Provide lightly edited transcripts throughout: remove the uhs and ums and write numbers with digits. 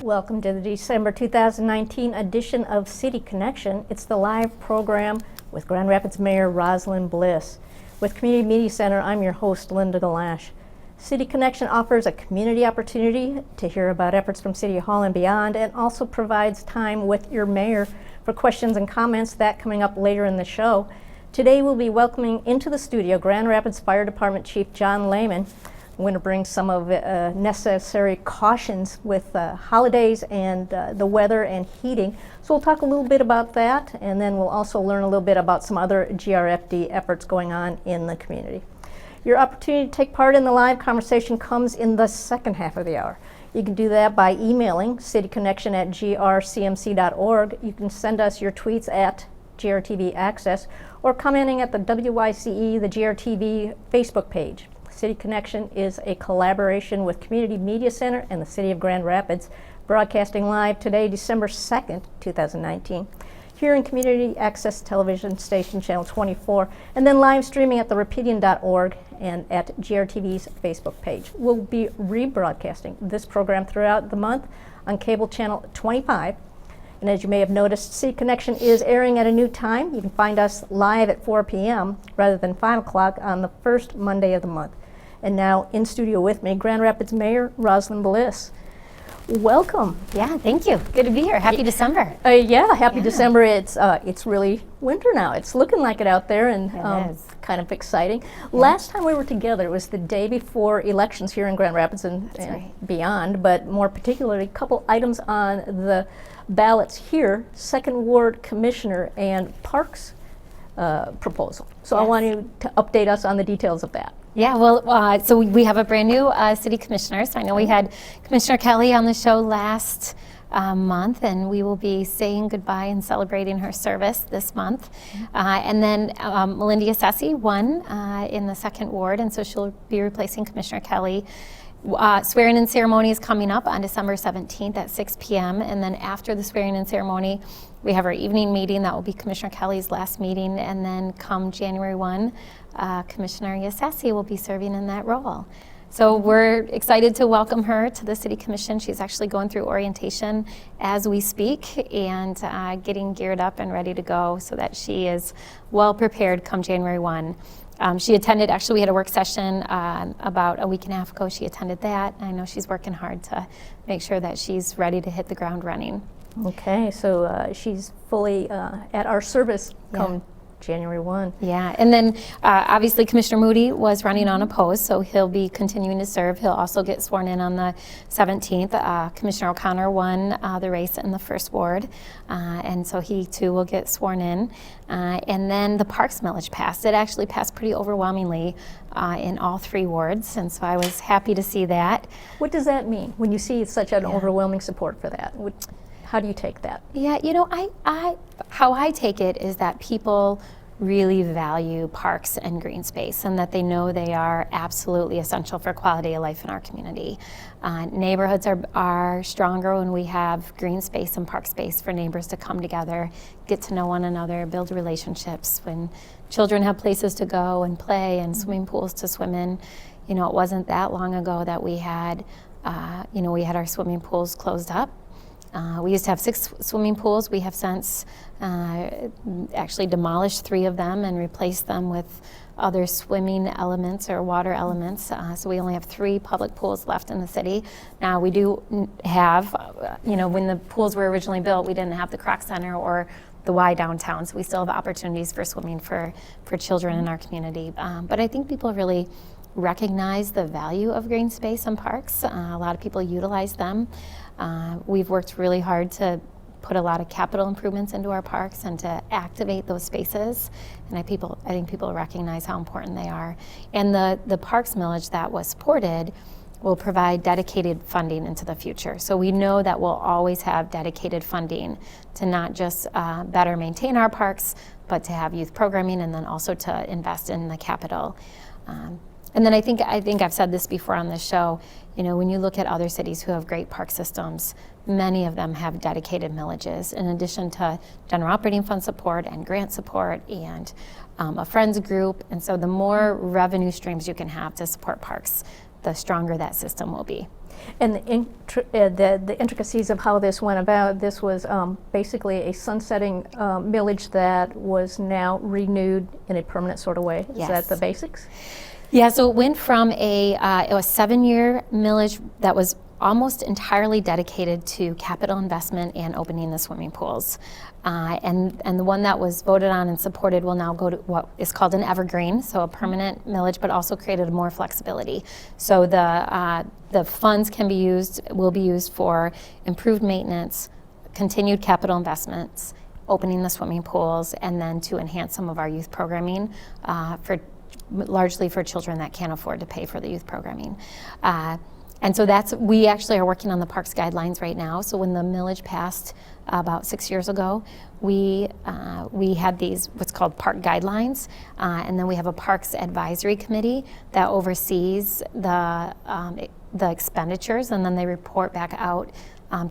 Welcome to the December 2019 edition of City Connection. It's the live program with Grand Rapids Mayor Rosalynn Bliss. With Community Media Center, I'm your host, Linda Gellasch. City Connection offers a community opportunity to hear about efforts from City Hall and beyond, and also provides time with your mayor for questions and comments. That coming up later in the show. Today we'll be welcoming into the studio Grand Rapids Fire Department Chief John Lehman. I'm going to bring some of the necessary cautions with holidays and the weather and heating. So we'll talk a little bit about that, and then we'll also learn a little bit about some other GRFD efforts going on in the community. Your opportunity to take part in the live conversation comes in the second half of the hour. You can do that by emailing cityconnection@grcmc.org. You can send us your tweets at GRTV Access, or commenting at the WYCE, the GRTV Facebook page. City Connection is a collaboration with Community Media Center and the City of Grand Rapids, broadcasting live today, December 2nd, 2019, here in Community Access Television Station Channel 24, and then live streaming at the Rapidian.org and at GRTV's Facebook page. We'll be rebroadcasting this program throughout the month on cable channel 25. And as you may have noticed, City Connection is airing at a new time. You can find us live at 4 p.m. rather than 5 o'clock on the first Monday of the month. And now in studio with me, Grand Rapids Mayor Rosalynn Bliss. Welcome. Yeah, thank you. Good to be here. Happy December. Happy December. It's really winter now. It's looking like it out there, and kind of exciting. Yeah. Last time we were together, it was the day before elections here in Grand Rapids and beyond, but more particularly, a couple items on the ballots here: Second Ward Commissioner and Parks proposal. So I want you to update us on the details of that. Yeah, well, so we have a brand new city commissioner. So I know we had Commissioner Kelly on the show last month, and we will be saying goodbye and celebrating her service this month. And then Melinda Assessi won in the Second Ward, and so she'll be replacing Commissioner Kelly. Swearing-in ceremony is coming up on December 17th at 6 p.m. And then after the swearing-in ceremony, we have our evening meeting. That will be Commissioner Kelly's last meeting. And then come January 1, Commissioner Assessi will be serving in that role. So we're excited to welcome her to the City Commission. She's actually going through orientation as we speak and getting geared up and ready to go so that she is well prepared come January 1. She attended, actually we had a work session about a week and a half ago. She attended that. I know she's working hard to make sure that she's ready to hit the ground running. Okay, so she's fully at our service come January 1. Yeah, and then obviously Commissioner Moody was running unopposed, so he'll be continuing to serve. He'll also get sworn in on the 17th. Commissioner O'Connor won the race in the First Ward, and so he too will get sworn in. And then the Parks millage passed. It actually passed pretty overwhelmingly in all 3 wards, and so I was happy to see that. What does that mean when you see such an overwhelming support for that? How do you take that? Yeah, you know, how I take it is that people really value parks and green space, and that they know they are absolutely essential for quality of life in our community. Neighborhoods are stronger when we have green space and park space for neighbors to come together, get to know one another, build relationships. When children have places to go and play and swimming pools to swim in, you know, it wasn't that long ago that we had our swimming pools closed up. We used to have 6 swimming pools. We have since actually demolished 3 of them and replaced them with other swimming elements or water elements. So we only have 3 public pools left in the city. Now we do have, when the pools were originally built, we didn't have the Croc Center or the Y downtown. So we still have opportunities for swimming for children in our community. But I think people really recognize the value of green space and parks. A lot of people utilize them. We've worked really hard to put a lot of capital improvements into our parks and to activate those spaces. And I think people recognize how important they are. And the parks millage that was supported will provide dedicated funding into the future. So we know that we'll always have dedicated funding to not just better maintain our parks, but to have youth programming and then also to invest in the capital. And then I think I've said this before on this show, when you look at other cities who have great park systems, many of them have dedicated millages in addition to general operating fund support and grant support and a friends group. And so the more revenue streams you can have to support parks, the stronger that system will be. And the intricacies of how this went about, this was basically a sunsetting millage that was now renewed in a permanent sort of way. Is Yes. that the basics? Yeah, so it went from it was 7-year millage that was almost entirely dedicated to capital investment and opening the swimming pools. And the one that was voted on and supported will now go to what is called an evergreen, so a permanent millage, but also created more flexibility. So the funds will be used for improved maintenance, continued capital investments, opening the swimming pools, and then to enhance some of our youth programming largely for children that can't afford to pay for the youth programming. And so we actually are working on the parks guidelines right now. So when the millage passed about 6 years ago, we had these what's called park guidelines, and then we have a parks advisory committee that oversees the expenditures, and then they report back out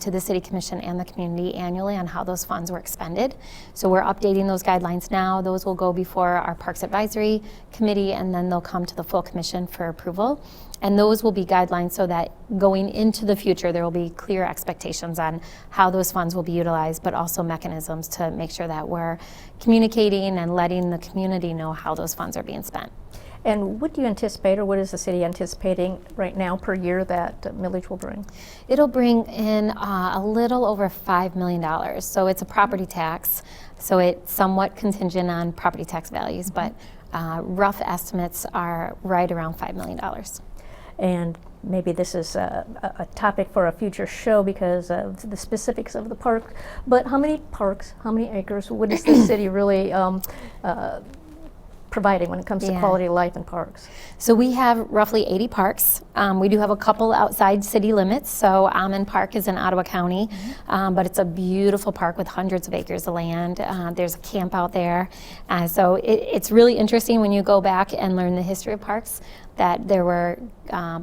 to the City Commission and the community annually on how those funds were expended. So we're updating those guidelines now. Those will go before our Parks Advisory Committee, and then they'll come to the full commission for approval. And those will be guidelines so that going into the future, there will be clear expectations on how those funds will be utilized, but also mechanisms to make sure that we're communicating and letting the community know how those funds are being spent. And what do you anticipate, or what is the city anticipating right now per year that millage will bring? It'll bring in a little over $5 million. So it's a property tax, so it's somewhat contingent on property tax values, but rough estimates are right around $5 million. And maybe this is a topic for a future show because of the specifics of the park, but how many parks, how many acres, what is the city really providing when it comes to quality of life in parks? So we have roughly 80 parks. We do have a couple outside city limits. So Almond Park is in Ottawa County, but it's a beautiful park with hundreds of acres of land. There's a camp out there. So it's really interesting when you go back and learn the history of parks, that there were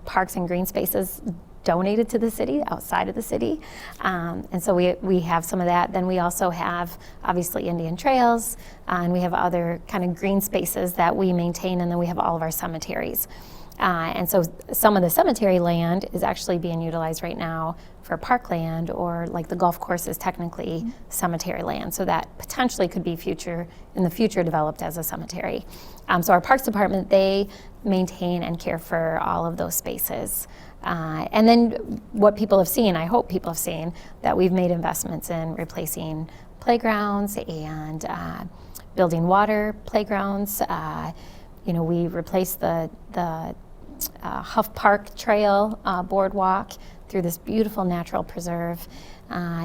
parks and green spaces donated to the city, outside of the city. And so we have some of that. Then we also have, obviously, Indian trails, and we have other kind of green spaces that we maintain, and then we have all of our cemeteries. And so some of the cemetery land is actually being utilized right now for parkland, or like the golf course is technically cemetery land. So that potentially could be in the future developed as a cemetery. So our Parks Department, they maintain and care for all of those spaces. And then what people have seen, I hope people have seen, that we've made investments in replacing playgrounds and building water playgrounds. We replaced the Huff Park Trail boardwalk through this beautiful natural preserve.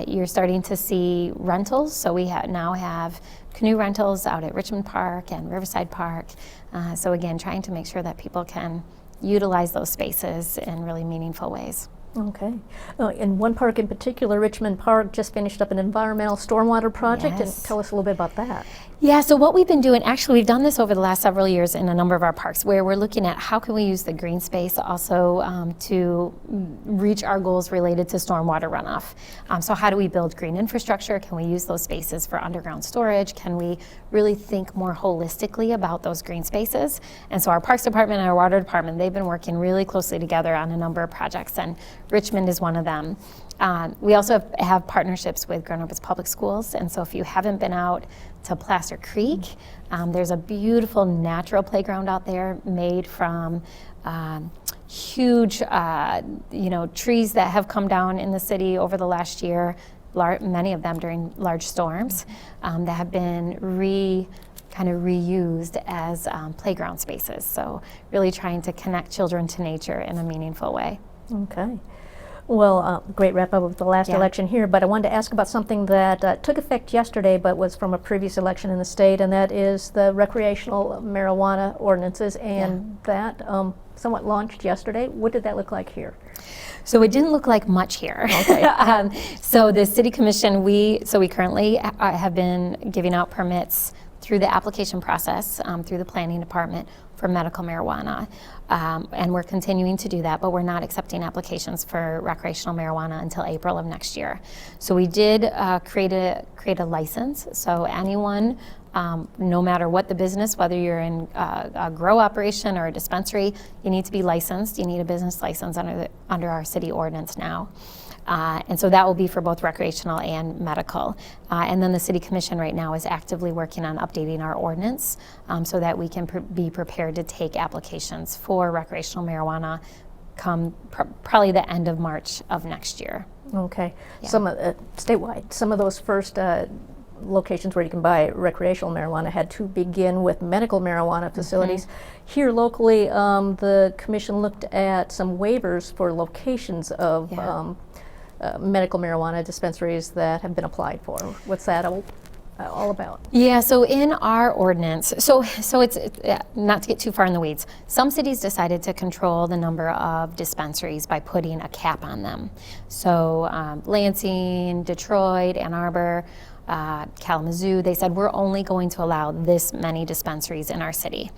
You're starting to see rentals, so we now have canoe rentals out at Richmond Park and Riverside Park. So again, trying to make sure that people can utilize those spaces in really meaningful ways. Okay. In one park in particular, Richmond Park just finished up an environmental stormwater project. Yes. And tell us a little bit about that. Yeah, so what we've been doing, actually we've done this over the last several years in a number of our parks, where we're looking at how can we use the green space also to reach our goals related to stormwater runoff. So how do we build green infrastructure? Can we use those spaces for underground storage? Can we really think more holistically about those green spaces? And so our Parks Department and our Water Department, they've been working really closely together on a number of projects, and Richmond is one of them. We also have partnerships with Grand Rapids Public Schools, and so if you haven't been out to Plaster Creek, there's a beautiful natural playground out there made from huge trees that have come down in the city over the last year, many of them during large storms, that have been reused as playground spaces. So really trying to connect children to nature in a meaningful way. Okay. Well, great wrap up of the last election here, but I wanted to ask about something that took effect yesterday but was from a previous election in the state, and that is the recreational marijuana ordinances, and that somewhat launched yesterday. What did that look like here? So it didn't look like much here. Okay. So the City Commission, we currently have been giving out permits through the application process, through the planning department for medical marijuana. And we're continuing to do that, but we're not accepting applications for recreational marijuana until April of next year. So we did create a license, so anyone No matter what the business, whether you're in a grow operation or a dispensary, you need to be licensed. You need a business license under our city ordinance now. And so that will be for both recreational and medical. And then the City Commission right now is actively working on updating our ordinance so that we can be prepared to take applications for recreational marijuana come probably the end of March of next year. Okay. Yeah. Some statewide, some of those first locations where you can buy recreational marijuana had to begin with medical marijuana facilities. Here locally, the commission looked at some waivers for locations of medical marijuana dispensaries that have been applied for. What's that all about? Yeah, so in our ordinance, so it's not to get too far in the weeds, some cities decided to control the number of dispensaries by putting a cap on them. So Lansing, Detroit, Ann Arbor, Kalamazoo, they said we're only going to allow this many dispensaries in our city.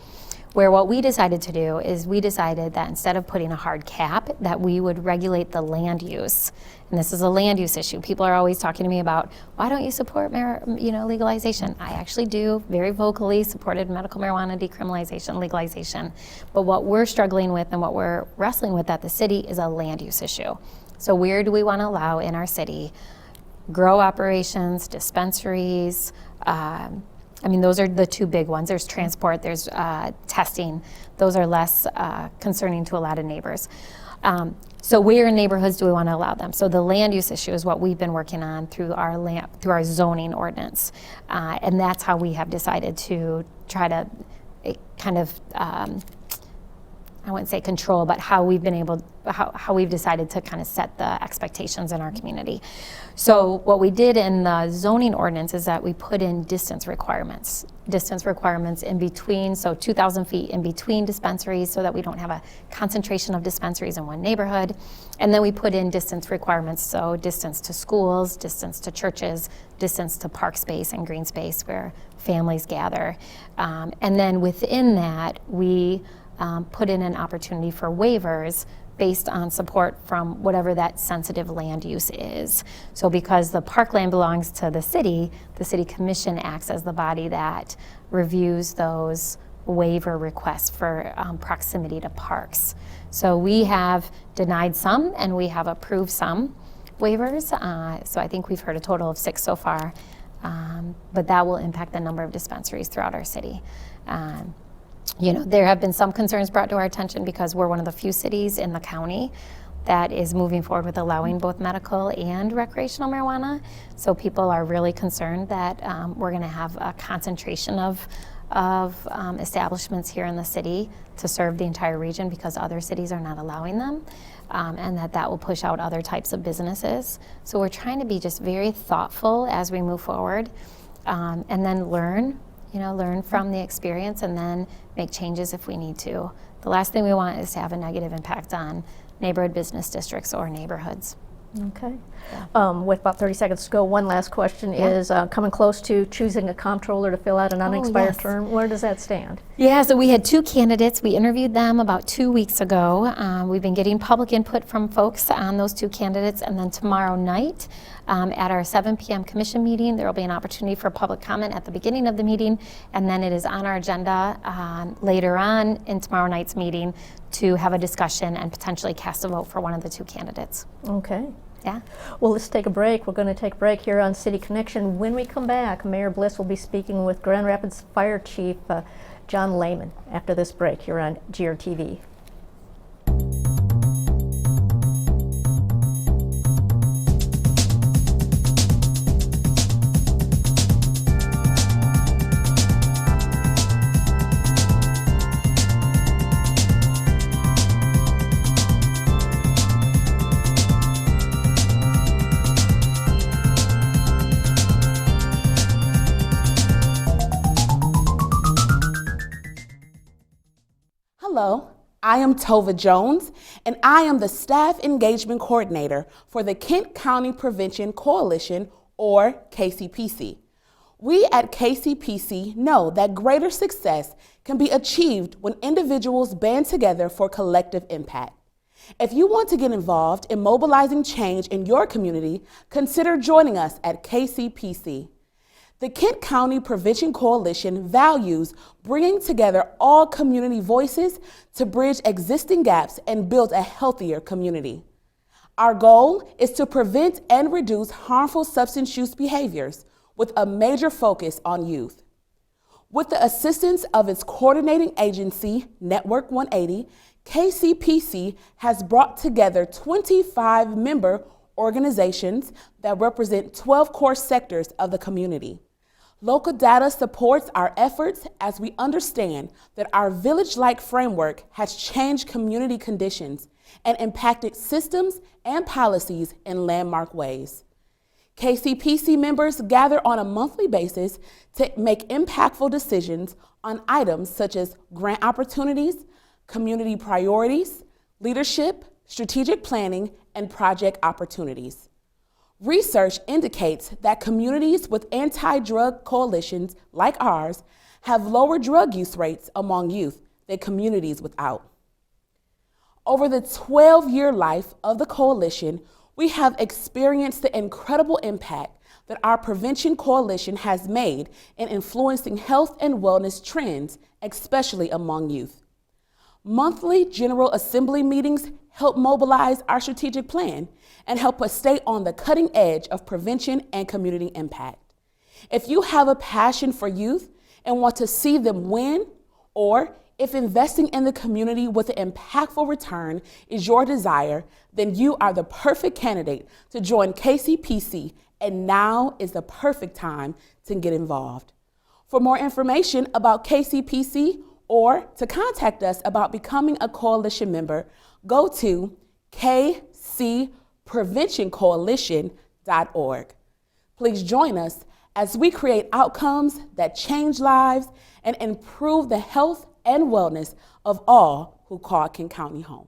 Where what we decided to do is we decided that instead of putting a hard cap, that we would regulate the land use. And this is a land use issue. People are always talking to me about, why don't you support legalization? I actually do, very vocally supported medical marijuana decriminalization, legalization. But what we're struggling with and what we're wrestling with at the city is a land use issue. So where do we want to allow in our city grow operations, dispensaries, those are the two big ones. There's transport, there's testing. Those are less concerning to a lot of neighbors. So where in neighborhoods do we want to allow them? So the land use issue is what we've been working on through our zoning ordinance. And that's how we have decided to try to kind of, I wouldn't say control, but how we've decided to kind of set the expectations in our community. So what we did in the zoning ordinance is that we put in distance requirements in between, so 2,000 feet in between dispensaries so that we don't have a concentration of dispensaries in one neighborhood. And then we put in distance requirements, so distance to schools, distance to churches, distance to park space and green space where families gather. And then within that, we put in an opportunity for waivers based on support from whatever that sensitive land use is. So because the parkland belongs to the city commission acts as the body that reviews those waiver requests for proximity to parks. So we have denied some and we have approved some waivers. So I think we've heard a total of 6 so far, but that will impact the number of dispensaries throughout our city. There have been some concerns brought to our attention because we're one of the few cities in the county that is moving forward with allowing both medical and recreational marijuana. So people are really concerned that we're going to have a concentration of establishments here in the city to serve the entire region because other cities are not allowing them, and that will push out other types of businesses. So we're trying to be just very thoughtful as we move forward, and then learn from the experience and then make changes if we need to. The last thing we want is to have a negative impact on neighborhood business districts or neighborhoods. Okay. With about 30 seconds to go, one last question is coming close to choosing a comptroller to fill out an unexpired term. Where does that stand? Yeah, so we had 2 candidates. We interviewed them about 2 weeks ago. We've been getting public input from folks on those 2 candidates, and then tomorrow night at our 7 p.m. commission meeting, there will be an opportunity for public comment at the beginning of the meeting, and then it is on our agenda later on in tomorrow night's meeting to have a discussion and potentially cast a vote for one of the 2 candidates. Okay. Yeah. Well, let's take a break. We're going to take a break here on City Connection. When we come back, Mayor Bliss will be speaking with Grand Rapids Fire Chief John Lehman after this break here on GRTV. Hello, I am Tova Jones, and I am the Staff Engagement Coordinator for the Kent County Prevention Coalition, or KCPC. We at KCPC know that greater success can be achieved when individuals band together for collective impact. If you want to get involved in mobilizing change in your community, consider joining us at KCPC. The Kent County Prevention Coalition values bringing together all community voices to bridge existing gaps and build a healthier community. Our goal is to prevent and reduce harmful substance use behaviors with a major focus on youth. With the assistance of its coordinating agency, Network 180, KCPC has brought together 25 member organizations that represent 12 core sectors of the community. Local data supports our efforts as we understand that our village-like framework has changed community conditions and impacted systems and policies in landmark ways. KCPC members gather on a monthly basis to make impactful decisions on items such as grant opportunities, community priorities, leadership, strategic planning, and project opportunities. Research indicates that communities with anti-drug coalitions like ours have lower drug use rates among youth than communities without. Over the 12-year life of the coalition, we have experienced the incredible impact that our prevention coalition has made in influencing health and wellness trends, especially among youth. Monthly General Assembly meetings help mobilize our strategic plan and help us stay on the cutting edge of prevention and community impact. If you have a passion for youth and want to see them win, or if investing in the community with an impactful return is your desire, then you are the perfect candidate to join KCPC, and now is the perfect time to get involved. For more information about KCPC or to contact us about becoming a coalition member, go to kcpreventioncoalition.org. Please join us as we create outcomes that change lives and improve the health and wellness of all who call Kent County home.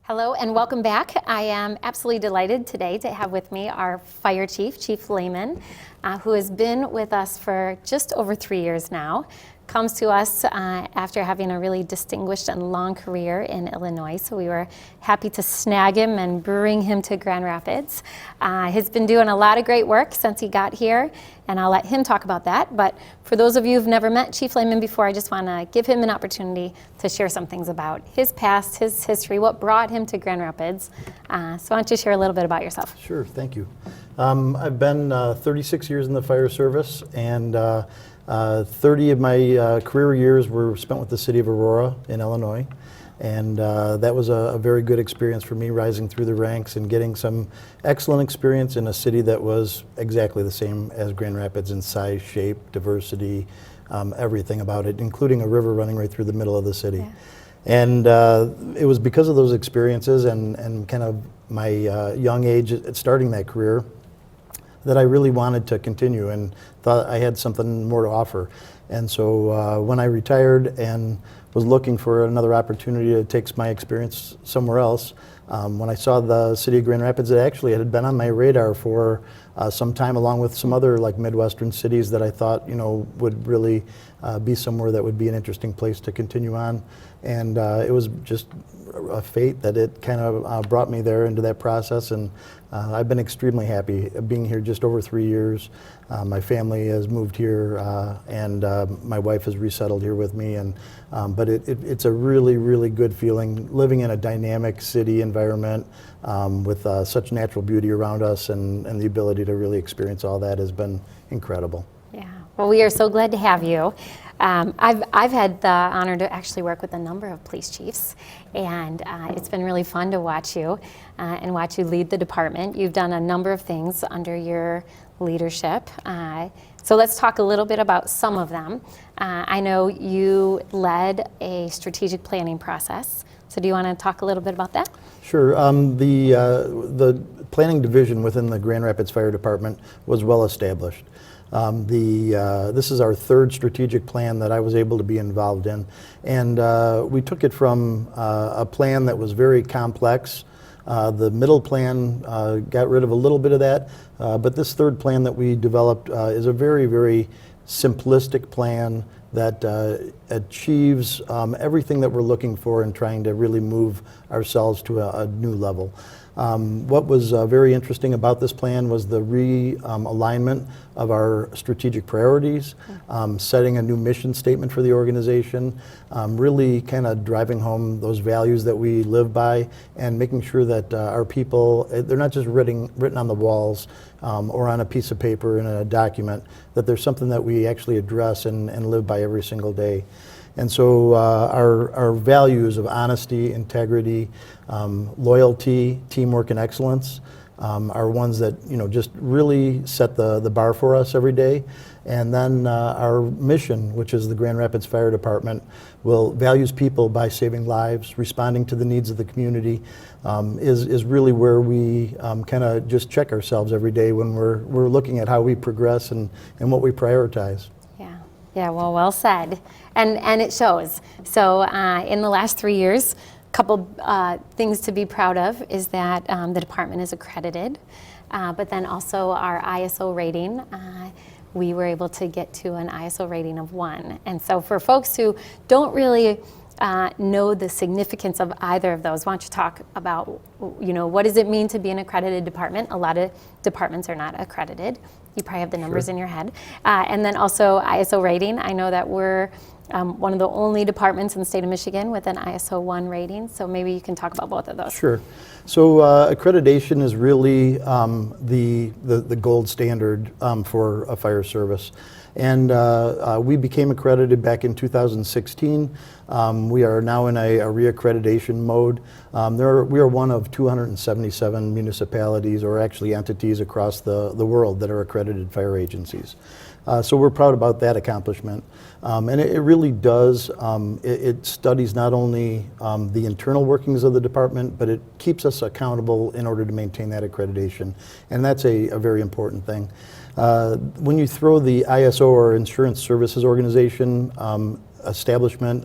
Hello and welcome back. I am absolutely delighted today to have with me our fire chief, Chief Lehman, who has been with us for just over 3 years now. Comes to us after having a really distinguished and long career in Illinois, so we were happy to snag him and bring him to Grand Rapids. He's been doing a lot of great work since he got here, and I'll let him talk about that. But for those of you who've never met Chief Lehman before, I just want to give him an opportunity to share some things about his past, his history, what brought him to Grand Rapids. So why don't you share a little bit about yourself? Sure, thank you. I've been 36 years in the fire service, and 30 of my career years were spent with the city of Aurora in Illinois, and that was a very good experience for me, rising through the ranks and getting some excellent experience in a city that was exactly the same as Grand Rapids in size, shape, diversity, everything about it, including a river running right through the middle of the city. Yeah. And it was because of those experiences and kind of my young age at starting that career that I really wanted to continue and thought I had something more to offer. And so when I retired and was looking for another opportunity to take my experience somewhere else, when I saw the city of Grand Rapids, it actually had been on my radar for some time, along with some other like Midwestern cities that I thought, you know, would really be somewhere that would be an interesting place to continue on. And it was just a fate that it kind of brought me there into that process, and I've been extremely happy being here just over 3 years. My family has moved here, and my wife has resettled here with me, and but it's a really, really good feeling living in a dynamic city environment with such natural beauty around us, and the ability to really experience all that has been incredible. Yeah, well, we are so glad to have you. I've had the honor to actually work with a number of police chiefs, and it's been really fun to watch you and watch you lead the department. You've done a number of things under your leadership. So let's talk a little bit about some of them. I know you led a strategic planning process. So do you want to talk a little bit about that? Sure. The planning division within the Grand Rapids Fire Department was well established. This is our third strategic plan that I was able to be involved in. And we took it from a plan that was very complex. The middle plan got rid of a little bit of that, but this third plan that we developed is a very, very simplistic plan that achieves everything that we're looking for in trying to really move ourselves to a new level. What was very interesting about this plan was the realignment of our strategic priorities, setting a new mission statement for the organization, really kind of driving home those values that we live by, and making sure that our people, they're not just written on the walls or on a piece of paper in a document, that there's something that we actually address and live by every single day. And so our values of honesty, integrity, loyalty, teamwork, and excellence are ones that just really set the bar for us every day. And then our mission, which is the Grand Rapids Fire Department, values people by saving lives, responding to the needs of the community, is really where we kind of just check ourselves every day when we're looking at how we progress and what we prioritize. Yeah, well said. And it shows. So in the last 3 years, a couple things to be proud of is that the department is accredited, but then also our ISO rating, we were able to get to an ISO rating of 1. And so for folks who don't really know the significance of either of those, why don't you talk about, what does it mean to be an accredited department? A lot of departments are not accredited. You probably have the numbers in your head. And then also ISO rating. I know that we're one of the only departments in the state of Michigan with an ISO 1 rating, so maybe you can talk about both of those. Sure. So accreditation is really the gold standard for a fire service. And we became accredited back in 2016. We are now in a reaccreditation mode. We are one of 277 municipalities, or actually entities across the world, that are accredited fire agencies. So we're proud about that accomplishment. And it really does, it studies not only the internal workings of the department, but it keeps us accountable in order to maintain that accreditation. And that's a very important thing. When you throw the ISO, or Insurance Services Organization, establishment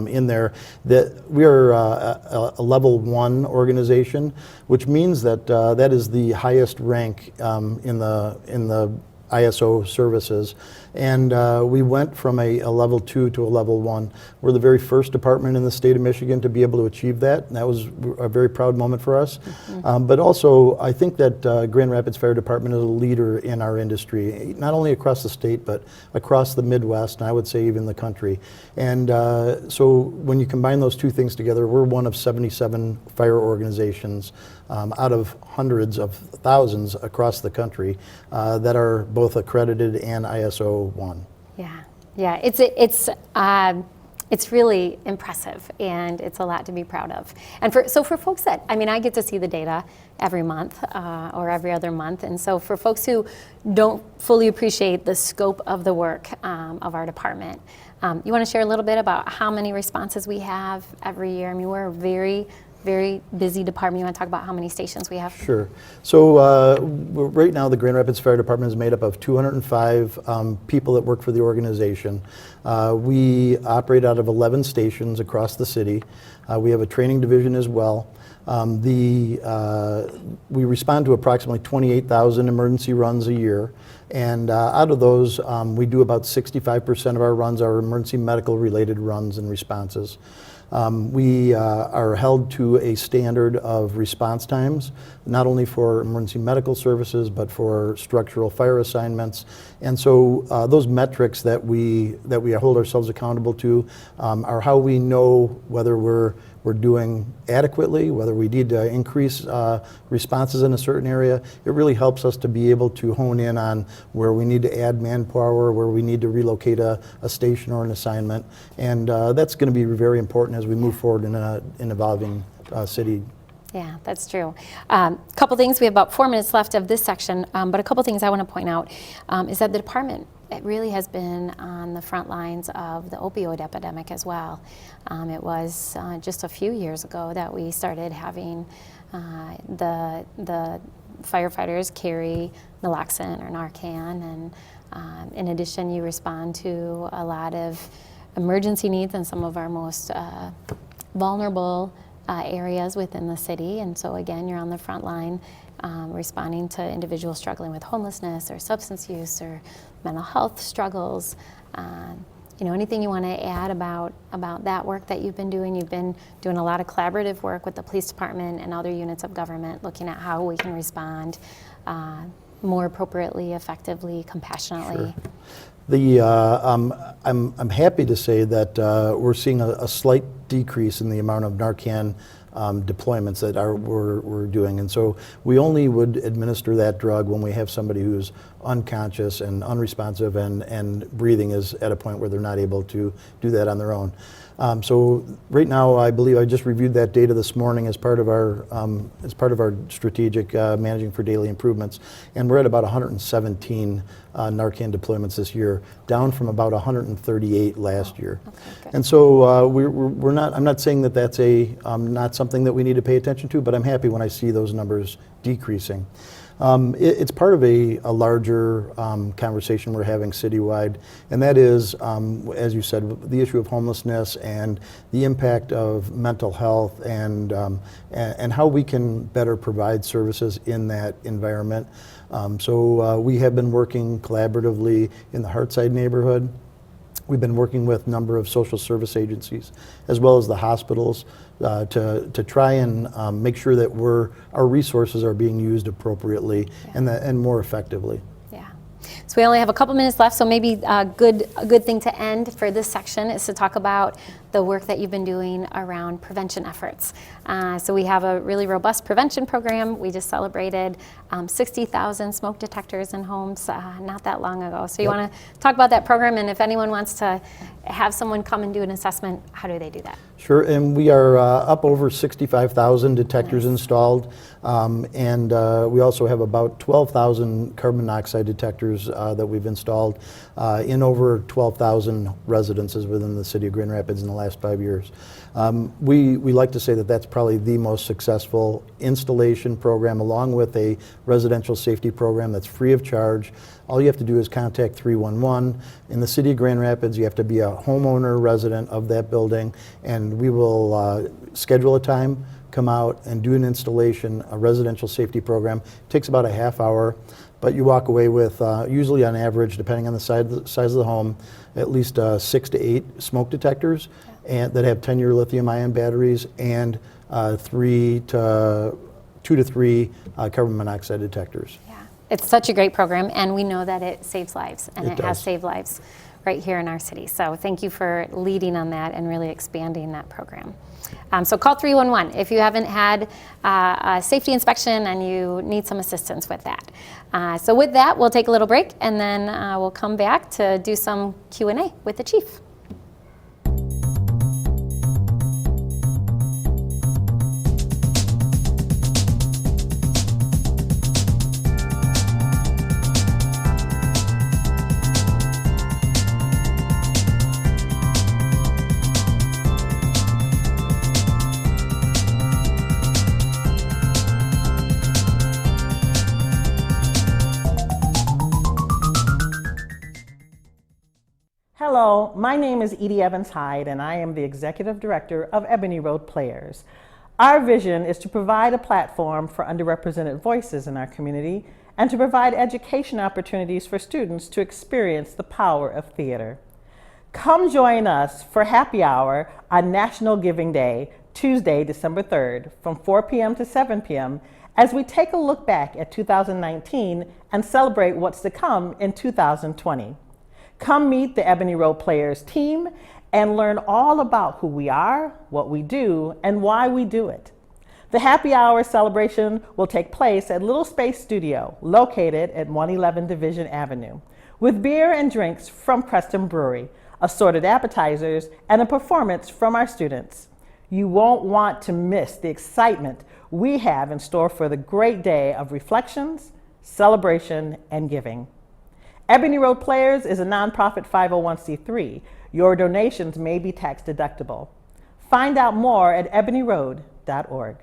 in there, that we are a level 1 organization, which means that that is the highest rank in the ISO services. And we went from a level 2 to a level 1. We're the very first department in the state of Michigan to be able to achieve that. And that was a very proud moment for us. But also, I think that Grand Rapids Fire Department is a leader in our industry, not only across the state, but across the Midwest, and I would say even the country. And so when you combine those two things together, we're one of 77 fire organizations out of hundreds of thousands across the country that are both accredited and ISO 1. Yeah, it's really impressive, and it's a lot to be proud of. And for folks that, I get to see the data every month or every other month, and so for folks who don't fully appreciate the scope of the work of our department, you want to share a little bit about how many responses we have every year? We're a very busy department. You want to talk about how many stations we have? Sure. So right now the Grand Rapids Fire Department is made up of 205 people that work for the organization. We operate out of 11 stations across the city. We have a training division as well. We respond to approximately 28,000 emergency runs a year. And out of those, we do about 65% of our runs are emergency medical related runs and responses. We are held to a standard of response times, not only for emergency medical services, but for structural fire assignments. And so those metrics that we hold ourselves accountable to are how we know whether we're we're doing adequately, whether we need to increase responses in a certain area. It really helps us to be able to hone in on where we need to add manpower, where we need to relocate a station or an assignment. And that's going to be very important as we move forward in an evolving city. Yeah, that's true. Couple things, we have about 4 minutes left of this section, but a couple things I want to point out is that the department, it really has been on the front lines of the opioid epidemic as well. It was just a few years ago that we started having the firefighters carry naloxone or Narcan, and in addition you respond to a lot of emergency needs in some of our most vulnerable areas within the city, and so again, you're on the front line responding to individuals struggling with homelessness or substance use or mental health struggles. Anything you want to add about that work that you've been doing? You've been doing a lot of collaborative work with the police department and other units of government, looking at how we can respond more appropriately, effectively, compassionately. Sure. I'm happy to say that we're seeing a slight decrease in the amount of Narcan deployments that we're doing, and so we only would administer that drug when we have somebody who's unconscious and unresponsive and breathing is at a point where they're not able to do that on their own. So right now, I believe I just reviewed that data this morning as part of our strategic managing for daily improvements, and we're at about 117 Narcan deployments this year, down from about 138 last year. Okay, and so we're not. I'm not saying that that's not something that we need to pay attention to, but I'm happy when I see those numbers decreasing. It's part of a larger conversation we're having citywide, and that is, as you said, the issue of homelessness and the impact of mental health and how we can better provide services in that environment. So we have been working collaboratively in the Hartside neighborhood. We've been working with a number of social service agencies, as well as the hospitals, to try and make sure that our resources are being used appropriately and more effectively. Yeah. So we only have a couple minutes left, so maybe a good thing to end for this section is to talk about the work that you've been doing around prevention efforts. So we have a really robust prevention program. We just celebrated 60,000 smoke detectors in homes not that long ago. So you want to talk about that program, and if anyone wants to have someone come and do an assessment, how do they do that? Sure, and we are up over 65,000 detectors installed, and we also have about 12,000 carbon monoxide detectors that we've installed in over 12,000 residences within the city of Grand Rapids in the last 5 years. We like to say that that's probably the most successful installation program, along with a residential safety program that's free of charge. All you have to do is contact 311. In the city of Grand Rapids, you have to be a homeowner resident of that building, and we will schedule a time, come out and do an installation, a residential safety program. It takes about a half hour, but you walk away with, usually on average, depending on the size of the home, at least 6 to 8 smoke detectors and that have 10-year lithium-ion batteries, and 2 to 3 carbon monoxide detectors. Yeah, it's such a great program, and we know that it saves lives, and it has saved lives right here in our city. So thank you for leading on that and really expanding that program. So call 311 if you haven't had a safety inspection and you need some assistance with that. So with that, we'll take a little break, and then we'll come back to do some Q&A with the chief. Hello, my name is Edie Evans Hyde, and I am the Executive Director of Ebony Road Players. Our vision is to provide a platform for underrepresented voices in our community and to provide education opportunities for students to experience the power of theater. Come join us for happy hour on National Giving Day, Tuesday, December 3rd, from 4 p.m. to 7 p.m. as we take a look back at 2019 and celebrate what's to come in 2020. Come meet the Ebony Road Players team and learn all about who we are, what we do, and why we do it. The happy hour celebration will take place at Little Space Studio, located at 111 Division Avenue, with beer and drinks from Preston Brewery, assorted appetizers, and a performance from our students. You won't want to miss the excitement we have in store for the great day of reflections, celebration, and giving. Ebony Road Players is a nonprofit 501c3. Your donations may be tax deductible. Find out more at ebonyroad.org.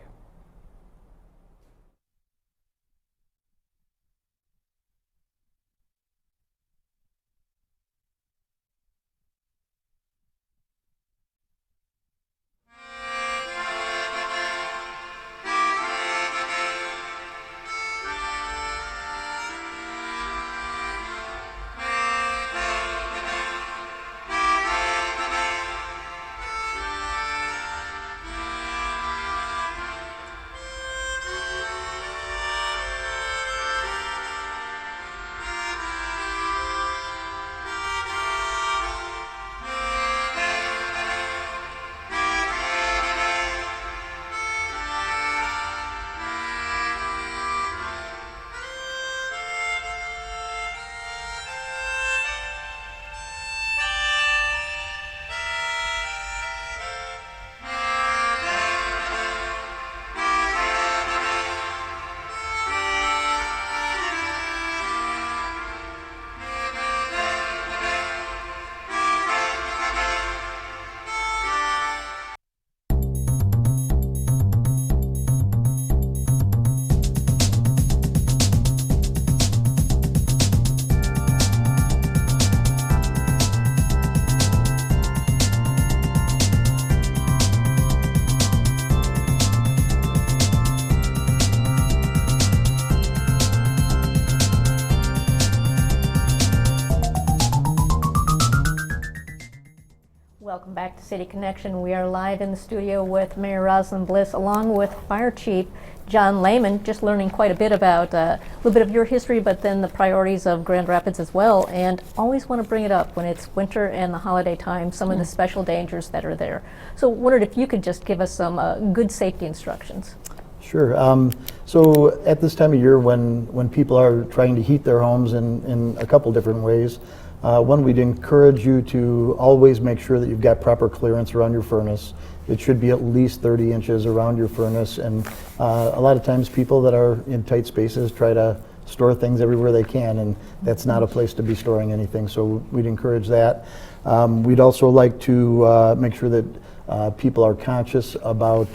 Welcome back to City Connection. We are live in the studio with Mayor Rosalynn Bliss along with Fire Chief John Lehman, just learning quite a bit about a little bit of your history, but then the priorities of Grand Rapids as well. And always want to bring it up when it's winter and the holiday time, some of the special dangers that are there. So wondered if you could just give us some good safety instructions. Sure. So at this time of year when people are trying to heat their homes in a couple different ways, one, we'd encourage you to always make sure that you've got proper clearance around your furnace. It should be at least 30 inches around your furnace, and a lot of times people that are in tight spaces try to store things everywhere they can, and that's not a place to be storing anything, so we'd encourage that. We'd also like to make sure that people are conscious about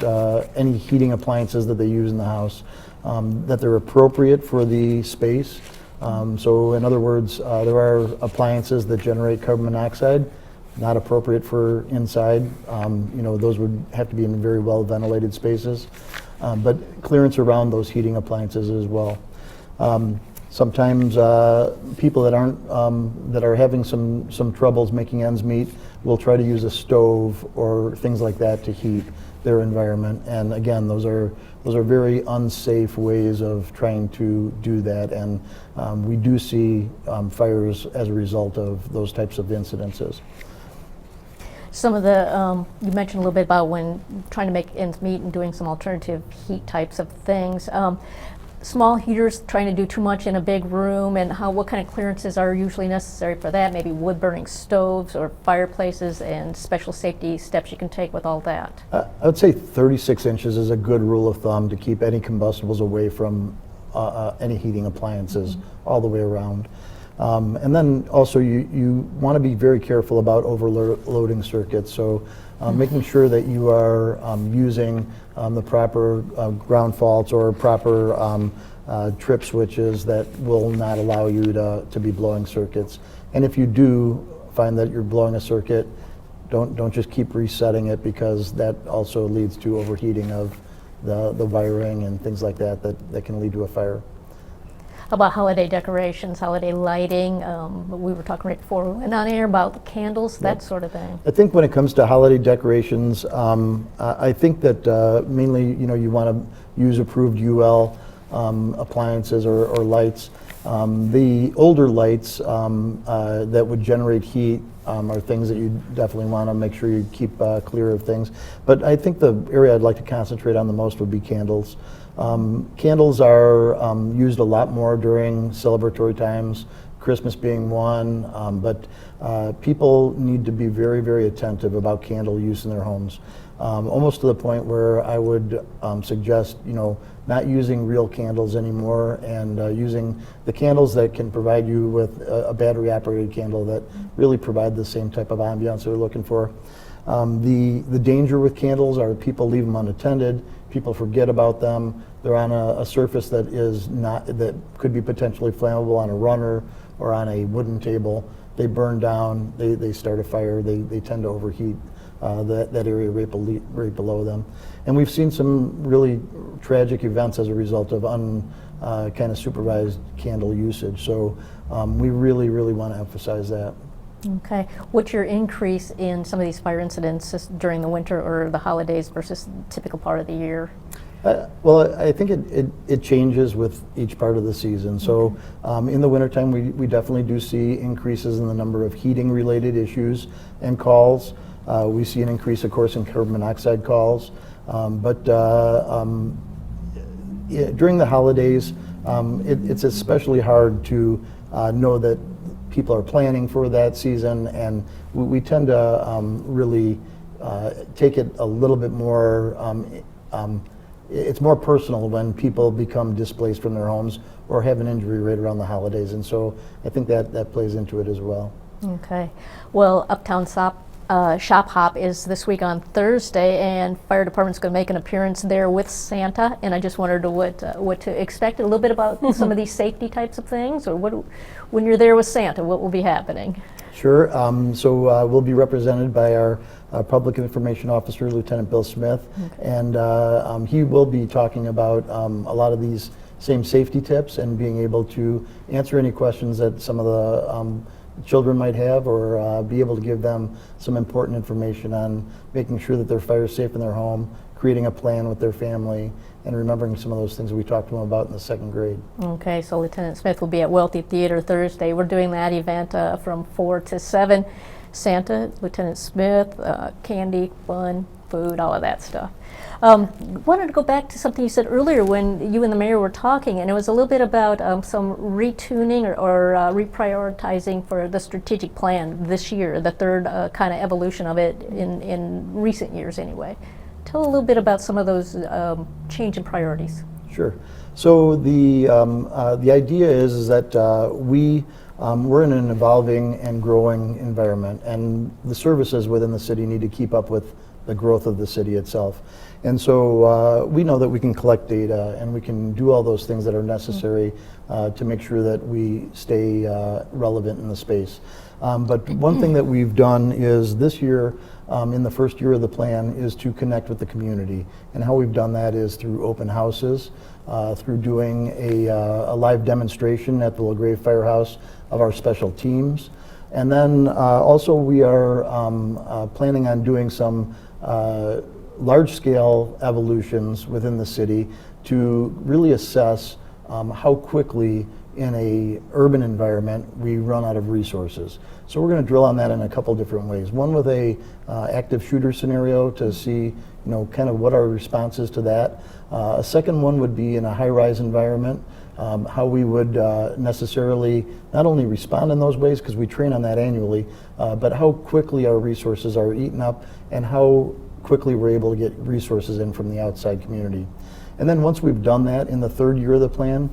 any heating appliances that they use in the house, that they're appropriate for the space. So in other words, there are appliances that generate carbon monoxide, not appropriate for inside. Those would have to be in very well ventilated spaces, but clearance around those heating appliances as well. Sometimes people that are having some troubles making ends meet will try to use a stove or things like that to heat their environment, and again, those are very unsafe ways of trying to do that, and we do see fires as a result of those types of incidences. Some of the, you mentioned a little bit about when trying to make ends meet and doing some alternative heat types of things. Small heaters trying to do too much in a big room, and what kind of clearances are usually necessary for that? Maybe wood burning stoves or fireplaces, and special safety steps you can take with all that. I would say 36 inches is a good rule of thumb to keep any combustibles away from any heating appliances all the way around. And then also you want to be very careful about overloading circuits. So making sure that you are using the proper ground faults or proper trip switches that will not allow you to be blowing circuits. And if you do find that you're blowing a circuit, don't just keep resetting it, because that also leads to overheating of the wiring and things like that can lead to a fire. How about holiday decorations, holiday lighting? We were talking right before we went on air about the candles, that sort of thing. I think when it comes to holiday decorations, I think that mainly you want to use approved UL appliances or lights. The older lights that would generate heat are things that you definitely want to make sure you keep clear of things. But I think the area I'd like to concentrate on the most would be candles. Candles are used a lot more during celebratory times, Christmas being one, but people need to be very, very attentive about candle use in their homes. Almost to the point where I would suggest, not using real candles anymore and using the candles that can provide you with a battery-operated candle that really provide the same type of ambiance they're looking for. The danger with candles are people leave them unattended, people forget about them, they're on a surface that could be potentially flammable on a runner or on a wooden table. They burn down, they start a fire, they tend to overheat that area right below them. And we've seen some really tragic events as a result of kind of supervised candle usage. So we really, really want to emphasize that. Okay. What's your increase in some of these fire incidents during the winter or the holidays versus the typical part of the year? Well, I think it changes with each part of the season. So in the wintertime, we definitely do see increases in the number of heating-related issues and calls. We see an increase, of course, in carbon monoxide calls. But during the holidays, it's especially hard to know that people are planning for that season, and we tend to really take it a little bit more, it's more personal when people become displaced from their homes or have an injury right around the holidays, and so I think that plays into it as well. Okay. Well, Uptown Shop Hop is this week on Thursday, and fire department's going to make an appearance there with Santa, and I just wondered what to expect, a little bit about some of these safety types of things, or when you're there with Santa, what will be happening? Sure. So we'll be represented by our Public Information Officer, Lieutenant Bill Smith, and he will be talking about a lot of these same safety tips and being able to answer any questions that some of the children might have, or be able to give them some important information on making sure that they're fire safe in their home, creating a plan with their family, and remembering some of those things we talked to them about in the second grade. Okay, so Lieutenant Smith will be at Wealthy Theater Thursday. We're doing that event from 4 to 7. Santa, Lieutenant Smith, candy, fun, food, all of that stuff. Wanted to go back to something you said earlier when you and the mayor were talking, and it was a little bit about some retuning or reprioritizing for the strategic plan this year, the third kind of evolution of it in recent years anyway. Tell a little bit about some of those change in priorities. Sure. So the idea is that we're in an evolving and growing environment, and the services within the city need to keep up with the growth of the city itself. And so we know that we can collect data and we can do all those things that are necessary to make sure that we stay relevant in the space. But one thing that we've done is this year, in the first year of the plan, is to connect with the community. And how we've done that is through open houses, through doing a live demonstration at the LaGrave Firehouse of our special teams. And then also we are planning on doing some large-scale evolutions within the city to really assess how quickly in a urban environment we run out of resources. So we're going to drill on that in a couple different ways. One with a active shooter scenario to see kind of what our response is to that. A second one would be in a high-rise environment, how we would necessarily not only respond in those ways, because we train on that annually, but how quickly our resources are eaten up and how quickly we're able to get resources in from the outside community. And then once we've done that in the third year of the plan,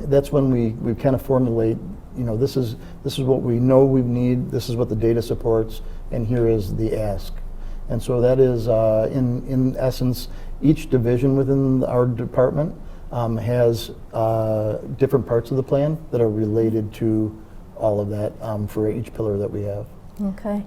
that's when we kind of formulate, this is what we know we need, this is what the data supports, and here is the ask. And so that is, in essence, each division within our department has different parts of the plan that are related to all of that for each pillar that we have. Okay.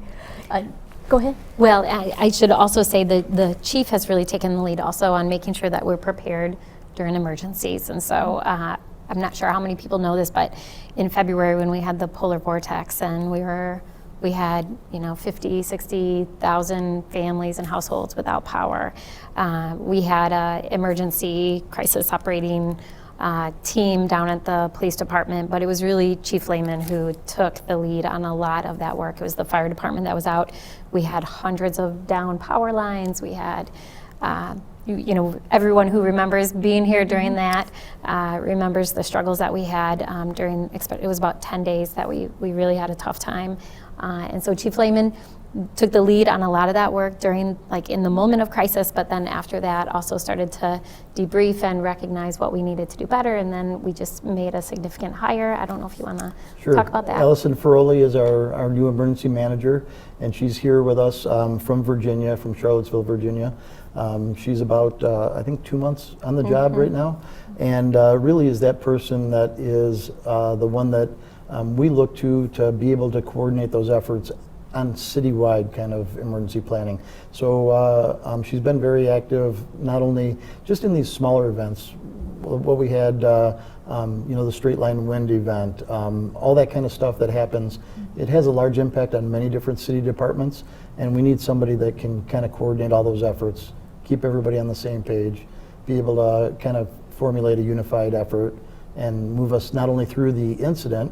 Go ahead. Well, I should also say that the chief has really taken the lead also on making sure that we're prepared during emergencies. And so I'm not sure how many people know this, but in February when we had the polar vortex and we had 50, 60,000 families and households without power. We had an emergency crisis operating team down at the police department, but it was really Chief Lehman who took the lead on a lot of that work. It was the fire department that was out. We had hundreds of down power lines. We had, everyone who remembers being here during that remembers the struggles that we had during, it was about 10 days that we really had a tough time. And so Chief Lehman took the lead on a lot of that work during, in the moment of crisis, but then after that also started to debrief and recognize what we needed to do better, and then we just made a significant hire. I don't know if you want to talk about that. Allison Ferroli is our new emergency manager, and she's here with us from Virginia, from Charlottesville, Virginia. She's about, I think, 2 months on the job right now, and really is that person that is the one that we look to be able to coordinate those efforts on citywide kind of emergency planning. So she's been very active, not only just in these smaller events, what we had, the straight line wind event, all that kind of stuff that happens. It has a large impact on many different city departments, and we need somebody that can kind of coordinate all those efforts, keep everybody on the same page, be able to kind of formulate a unified effort and move us not only through the incident,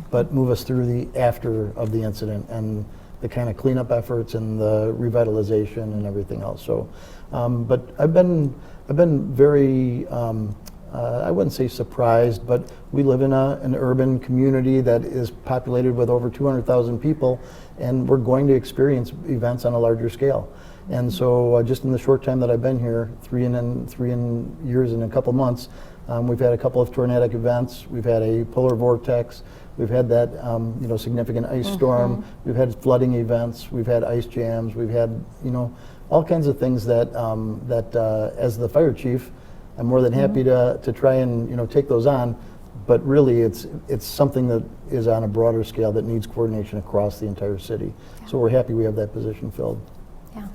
but move us through the after of the incident and the kind of cleanup efforts and the revitalization and everything else. So, but I've been very, I wouldn't say surprised, but we live in an urban community that is populated with over 200,000 people, and we're going to experience events on a larger scale. And so, just in the short time that I've been here, 3 years and a couple months, we've had a couple of tornadic events. We've had a polar vortex. We've had that, significant ice storm. We've had flooding events. We've had ice jams. We've had, all kinds of things that, as the fire chief, I'm more than happy to try and, take those on. But really, it's something that is on a broader scale that needs coordination across the entire city. Yeah. So we're happy we have that position filled. Yeah.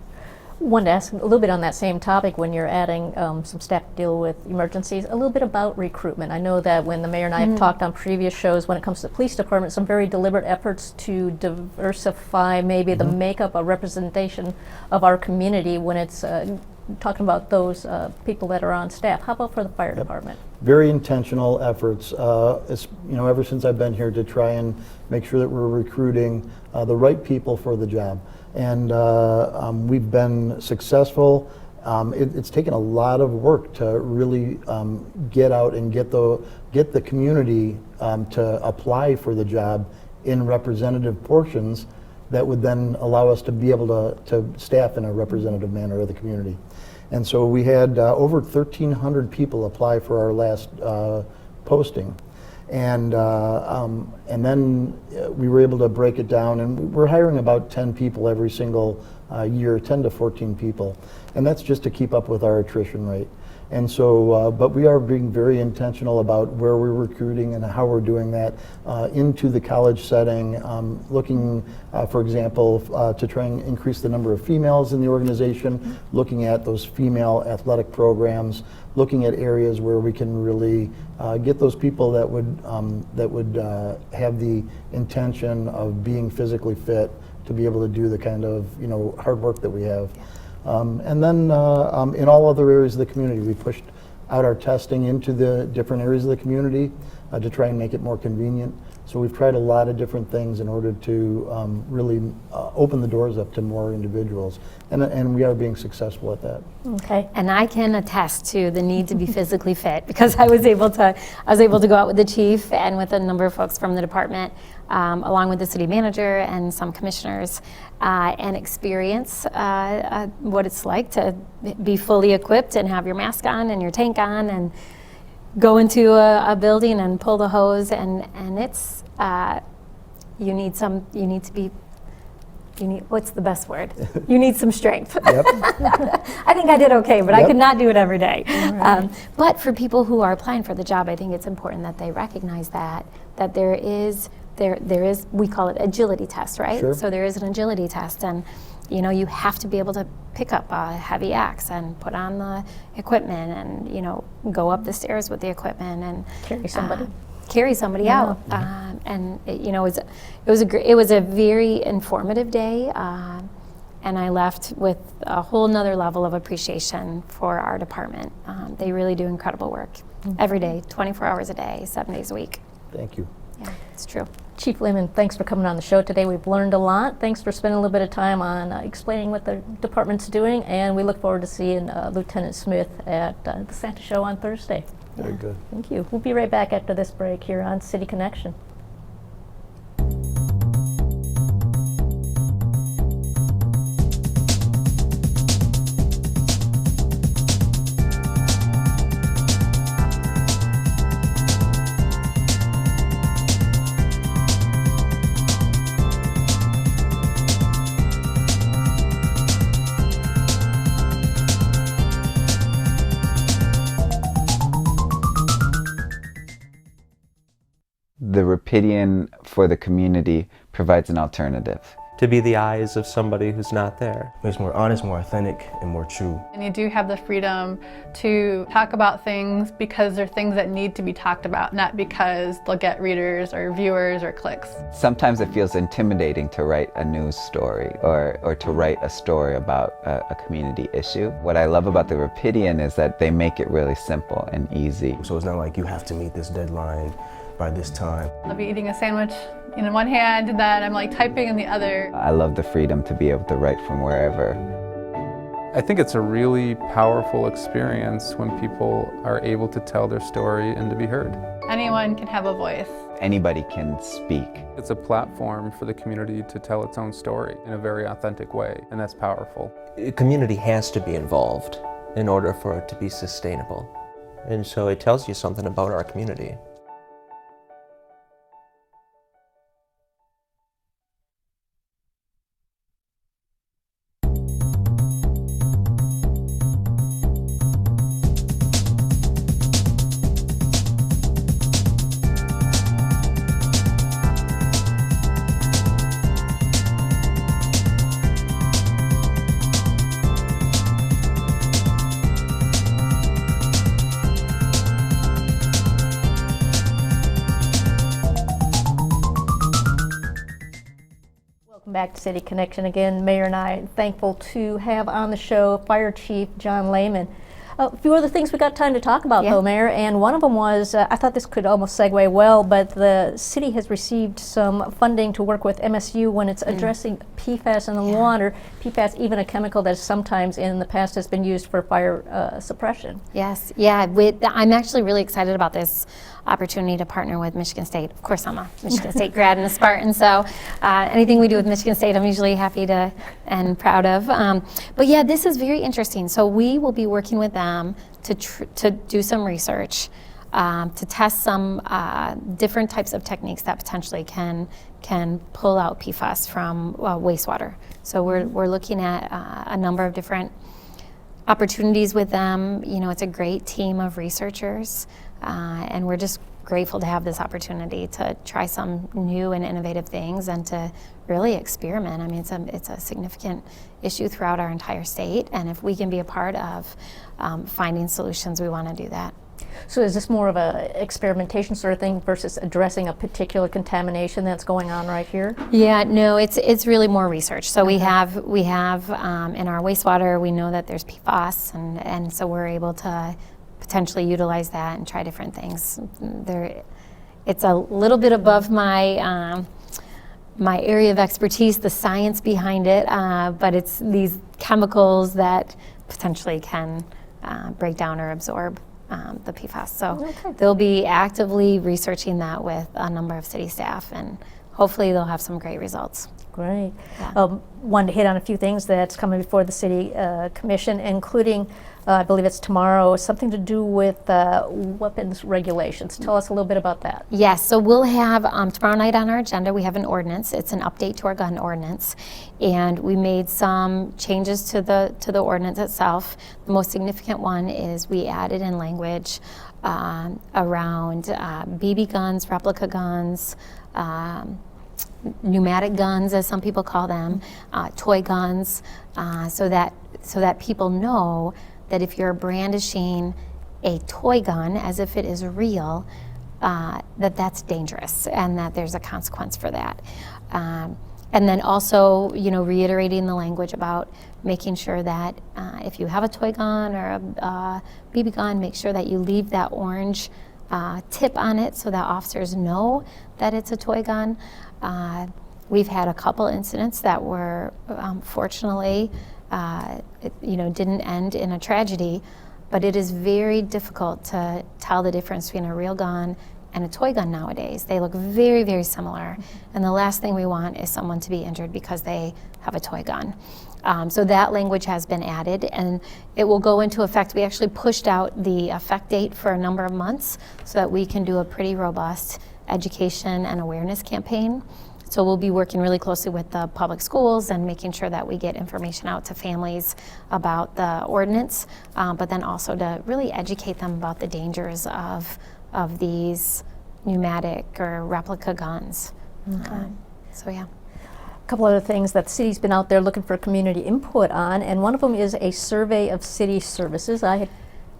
Wanted to ask a little bit on that same topic when you're adding some staff to deal with emergencies, a little bit about recruitment. I know that when the mayor and I have talked on previous shows, when it comes to the police department, some very deliberate efforts to diversify maybe the makeup or representation of our community when it's talking about those people that are on staff. How about for the fire department? Very intentional efforts, ever since I've been here to try and make sure that we're recruiting the right people for the job. And we've been successful. It's taken a lot of work to really get out and get the community to apply for the job in representative portions that would then allow us to be able to staff in a representative manner of the community. And so we had over 1,300 people apply for our last posting. And then we were able to break it down, and we're hiring about 10 people every single year, 10 to 14 people. And that's just to keep up with our attrition rate. And so, but we are being very intentional about where we're recruiting and how we're doing that into the college setting, looking, for example, to try and increase the number of females in the organization, looking at those female athletic programs, looking at areas where we can really get those people that would have the intention of being physically fit to be able to do the kind of hard work that we have. And then in all other areas of the community, we pushed out our testing into the different areas of the community to try and make it more convenient. So we've tried a lot of different things in order to really open the doors up to more individuals, and we are being successful at that. Okay. And I can attest to the need to be physically fit because I was able to go out with the chief and with a number of folks from the department, along with the city manager and some commissioners, and experience what it's like to be fully equipped and have your mask on and your tank on and go into a building and pull the hose, and it's what's the best word? You need some strength. Yep. I think I did okay, but I Yep. could not do it every day. Right. But for people who are applying for the job, I think it's important that they recognize that there is, we call it agility test, right? Sure. So there is an agility test, and you have to be able to pick up a heavy axe and put on the equipment and go up the stairs with the equipment and Carry somebody. out. And it was a very informative day, and I left with a whole nother level of appreciation for our department. They really do incredible work every day, 24 hours a day, 7 days a week. Thank you. Yeah, it's true. Chief Lehman, thanks for coming on the show today. We've learned a lot. Thanks for spending a little bit of time on explaining what the department's doing, and we look forward to seeing Lieutenant Smith at the Santa Show on Thursday. Very good. Thank you. We'll be right back after this break here on City Connection. The Rapidian for the community provides an alternative. To be the eyes of somebody who's not there. It's more honest, more authentic, and more true. And you do have the freedom to talk about things because they're things that need to be talked about, not because they'll get readers or viewers or clicks. Sometimes it feels intimidating to write a news story or to write a story about a community issue. What I love about the Rapidian is that they make it really simple and easy. So it's not like you have to meet this deadline by this time. I'll be eating a sandwich in one hand and then I'm like typing in the other. I love the freedom to be able to write from wherever. I think it's a really powerful experience when people are able to tell their story and to be heard. Anyone can have a voice. Anybody can speak. It's a platform for the community to tell its own story in a very authentic way, and that's powerful. A community has to be involved in order for it to be sustainable. And so it tells you something about our community. Back to City Connection again. Mayor and I are thankful to have on the show Fire Chief John Lehman. A few other things we got time to talk about, though, Mayor, and one of them was, I thought this could almost segue well, but the city has received some funding to work with MSU when it's addressing PFAS in the water. PFAS, even a chemical that sometimes in the past has been used for fire suppression. Yes, yeah, I'm actually really excited about this opportunity to partner with Michigan State. Of course, I'm a Michigan State grad and a Spartan, so anything we do with Michigan State, I'm usually happy to and proud of. But yeah, this is very interesting. So we will be working with them to do some research, to test some different types of techniques that potentially can pull out PFAS from wastewater. So we're looking at a number of different opportunities with them. You know, it's a great team of researchers, and we're just grateful to have this opportunity to try some new and innovative things and to really experiment. I mean, it's a significant issue throughout our entire state, and if we can be a part of finding solutions, we want to do that. So is this more of a experimentation sort of thing versus addressing a particular contamination that's going on right here? Yeah, no, it's really more research. So we have in our wastewater, we know that there's PFAS, and so we're able to potentially utilize that and try different things. It's a little bit above my my area of expertise, the science behind it, but it's these chemicals that potentially can break down or absorb the PFAS. So they'll be actively researching that with a number of city staff, and hopefully they'll have some great results. Great. Yeah. Wanted to hit on a few things that's coming before the City Commission, including, I believe it's tomorrow, something to do with weapons regulations. Tell us a little bit about that. Yes, so we'll have tomorrow night on our agenda, we have an ordinance. It's an update to our gun ordinance, and we made some changes to the ordinance itself. The most significant one is we added in language around BB guns, replica guns, pneumatic guns, as some people call them, toy guns, so that people know that if you're brandishing a toy gun as if it is real, that's dangerous and that there's a consequence for that. And then also, reiterating the language about making sure that if you have a toy gun or a BB gun, make sure that you leave that orange tip on it so that officers know that it's a toy gun. We've had a couple incidents that were, fortunately, didn't end in a tragedy, but it is very difficult to tell the difference between a real gun and a toy gun nowadays. They look very, very similar. And the last thing we want is someone to be injured because they have a toy gun. So that language has been added, and it will go into effect. We actually pushed out the effect date for a number of months so that we can do a pretty robust education and awareness campaign. So we'll be working really closely with the public schools and making sure that we get information out to families about the ordinance, but then also to really educate them about the dangers of these pneumatic or replica guns. Okay. So yeah. A couple other things that the city's been out there looking for community input on, and one of them is a survey of city services. I had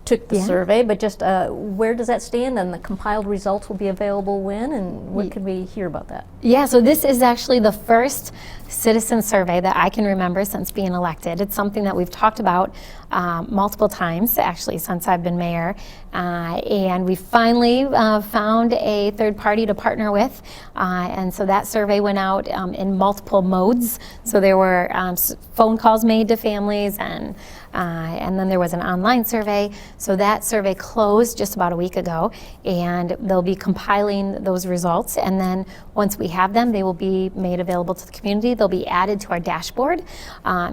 took the survey, but just where does that stand, and the compiled results will be available when, and what can we hear about that? Yeah, so this is actually the first citizen survey that I can remember since being elected. It's something that we've talked about multiple times, actually, since I've been mayor. And we finally found a third party to partner with. And so that survey went out in multiple modes. So there were phone calls made to families, and then there was an online survey. So that survey closed just about a week ago, and they'll be compiling those results. And then once we have them, they will be made available to the community. They'll be added to our dashboard.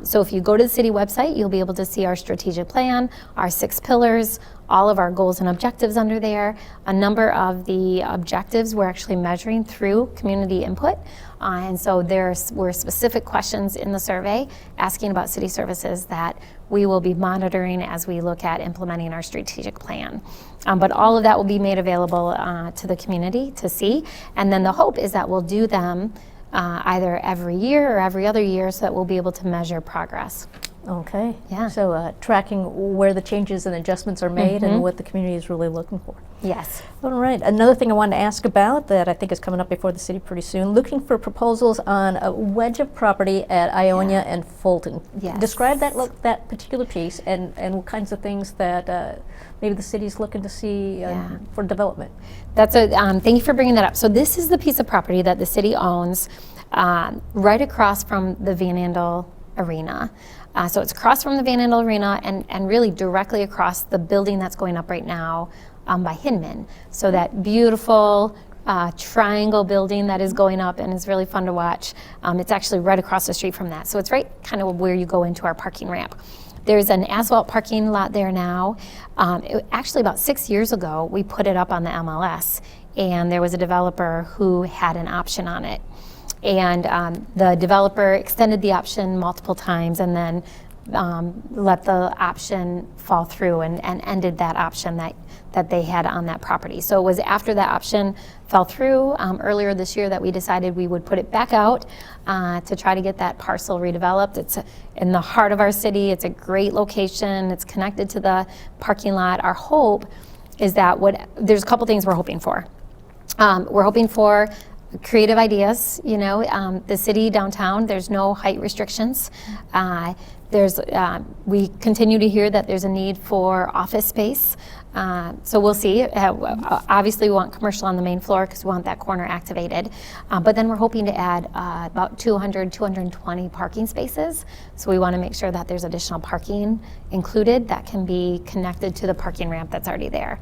So if you go to the city website, you'll be able to see our strategic plan, our 6 pillars, all of our goals and objectives under there. A number of the objectives we're actually measuring through community input. And so there were specific questions in the survey asking about city services that we will be monitoring as we look at implementing our strategic plan. But all of that will be made available to the community to see. And then the hope is that we'll do them either every year or every other year so that we'll be able to measure progress. Okay. Yeah. So tracking where the changes and adjustments are made and what the community is really looking for. Yes. All right. Another thing I wanted to ask about that I think is coming up before the city pretty soon, looking for proposals on a wedge of property at Ionia and Fulton. Yes. Describe that particular piece and what kinds of things that maybe the city's looking to see for development. That's thank you for bringing that up. So this is the piece of property that the city owns right across from the Van Andel Arena. So it's across from the Van Andel Arena and really directly across the building that's going up right now by Hinman. So that beautiful triangle building that is going up and is really fun to watch. It's actually right across the street from that. So it's right kind of where you go into our parking ramp. There's an asphalt parking lot there now. Actually about 6 years ago, we put it up on the MLS, and there was a developer who had an option on it. And the developer extended the option multiple times and then let the option fall through and ended that option that they had on that property. So it was after that option fell through earlier this year that we decided we would put it back out to try to get that parcel redeveloped. It's in the heart of our city. It's a great location. It's connected to the parking lot. Our hope is that there's a couple things we're hoping for. We're hoping for creative ideas. The city downtown, there's no height restrictions. We continue to hear that there's a need for office space. So we'll see. Obviously, we want commercial on the main floor because we want that corner activated. But then we're hoping to add about 220 parking spaces. So we want to make sure that there's additional parking included that can be connected to the parking ramp that's already there.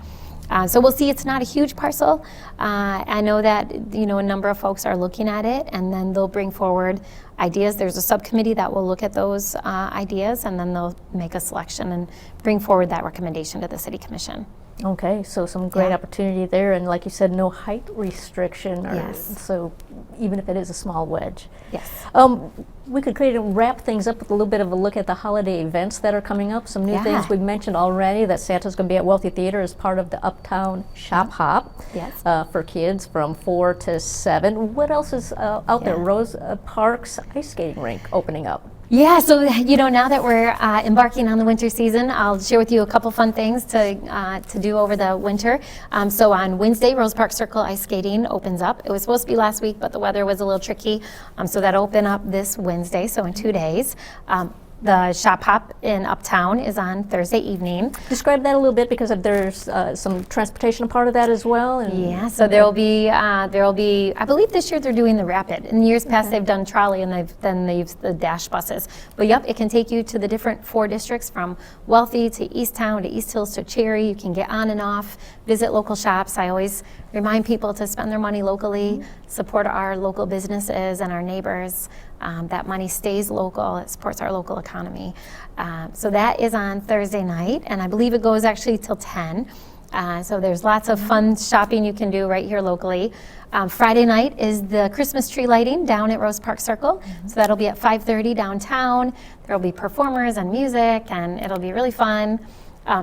So we'll see. It's not a huge parcel. I know that a number of folks are looking at it, and then they'll bring forward ideas. There's a subcommittee that will look at those ideas, and then they'll make a selection and bring forward that recommendation to the City Commission. Okay, so some great opportunity there, and like you said, no height restriction. So even if it is a small wedge. Yes. We could wrap things up with a little bit of a look at the holiday events that are coming up. Some new things we've mentioned already, that Santa's going to be at Wealthy Theater as part of the Uptown Shop Hop for kids from 4 to 7. What else is out there? Rose Park's ice skating rink opening up. Yeah, so now that we're embarking on the winter season, I'll share with you a couple fun things to do over the winter. So on Wednesday, Rose Park Circle ice skating opens up. It was supposed to be last week, but the weather was a little tricky. So that opened up this Wednesday, so in 2 days. The Shop Hop in Uptown is on Thursday evening. Describe that a little bit, because there's some transportation a part of that as well. And Yeah, so there will be, I believe this year they're doing the Rapid. In years past, they've done trolley, and they've used the Dash buses. But yep, it can take you to the different 4 districts, from Wealthy to East Town to East Hills to Cherry. You can get on and off, visit local shops. I always remind people to spend their money locally, support our local businesses and our neighbors. That money stays local. It supports our local economy. So that is on Thursday night, and I believe it goes actually till 10. So there's lots of fun shopping you can do right here locally. Friday night is the Christmas tree lighting down at Rose Park Circle. So that'll be at 5:30 downtown. There'll be performers and music, and it'll be really fun.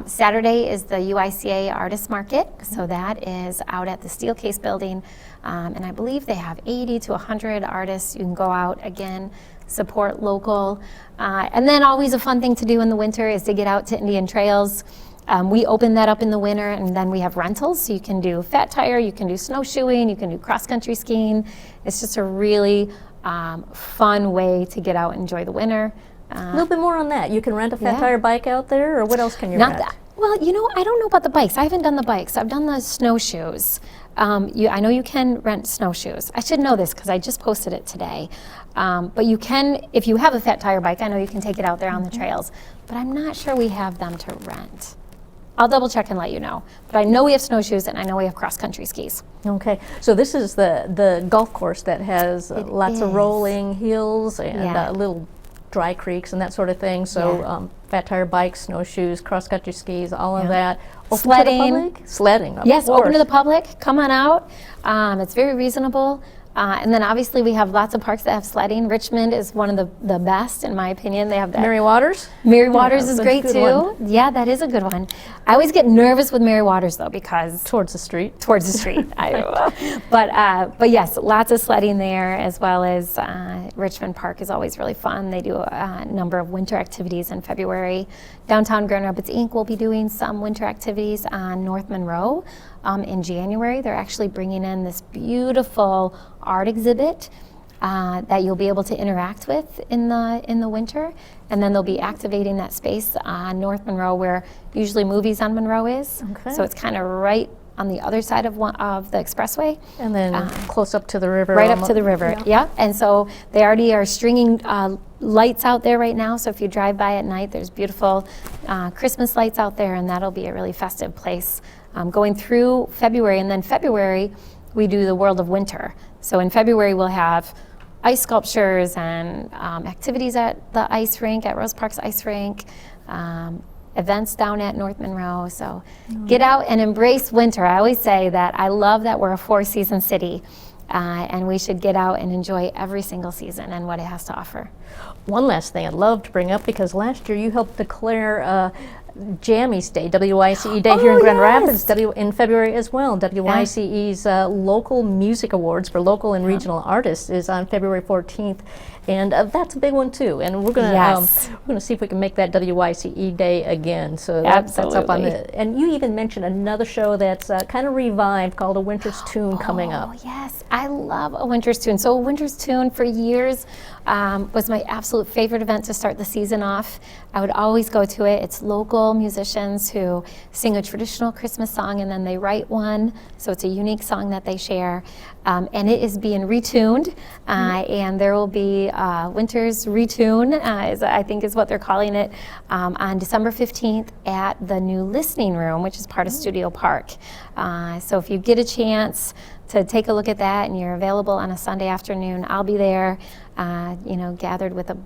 Saturday is the UICA Artist Market, so that is out at the Steelcase building, and I believe they have 80 to 100 artists. You can go out, again, support local. And then always a fun thing to do in the winter is to get out to Indian Trails. We open that up in the winter, and then we have rentals, so you can do fat tire, you can do snowshoeing, you can do cross-country skiing. It's just a really fun way to get out and enjoy the winter. A little bit more on that. You can rent a fat tire bike out there, or what else can you rent? Well, I don't know about the bikes. I haven't done the bikes. I've done the snowshoes. I know you can rent snowshoes. I should know this because I just posted it today. But you can, if you have a fat tire bike, I know you can take it out there on the trails. But I'm not sure we have them to rent. I'll double check and let you know. But I know we have snowshoes, and I know we have cross-country skis. Okay, so this is the golf course that has lots of rolling hills and little dry creeks and that sort of thing. So fat tire bikes, snowshoes, cross-country skis, all of that. Open Sledding. to the public? Sledding, of Yes, course. open to the public. Come on out. It's very reasonable. And then obviously we have lots of parks that have sledding. Richmond is one of the best, in my opinion. They have that. Mary Waters? Mary Waters is that's a great good too. one. Yeah, that is a good one. I always get nervous with Mary Waters though, because Towards the street. towards the street. But yes, lots of sledding there, as well as Richmond Park is always really fun. They do a number of winter activities in February. Downtown Grand Rapids Inc. will be doing some winter activities on North Monroe in January. They're actually bringing in this beautiful art exhibit that you'll be able to interact with in the winter, and then they'll be activating that space on North Monroe, where usually Movies on Monroe is. Okay. So it's kind of right on the other side of the expressway. And then close up to the river. Right up to the river, yeah. And so they already are stringing lights out there right now. So if you drive by at night, there's beautiful Christmas lights out there, and that'll be a really festive place going through February. And then February, we do the World of Winter. So in February, we'll have ice sculptures and activities at the ice rink, at Rose Park's ice rink, events down at North Monroe. So get out and embrace winter. I always say that I love that we're a 4-season city, and we should get out and enjoy every single season and what it has to offer. One last thing I'd love to bring up, because last year you helped declare Jammies Day, WICE Day here in Grand Rapids in February as well. WICE's Local Music Awards for local and regional artists is on February 14th, and that's a big one too. And we're gonna see if we can make that WICE Day again. So that's up on the. And you even mentioned another show that's kind of revived called A Winter's Tune coming up. Oh yes, I love A Winter's Tune. So A Winter's Tune for years was my absolute favorite event to start the season off. I would always go to it. It's local musicians who sing a traditional Christmas song, and then they write one, so it's a unique song that they share. And it is being retuned, and there will be Winter's Retune, I think is what they're calling it, on December 15th at the new Listening Room, which is part of Studio Park. So if you get a chance to take a look at that and you're available on a Sunday afternoon, I'll be there, gathered with a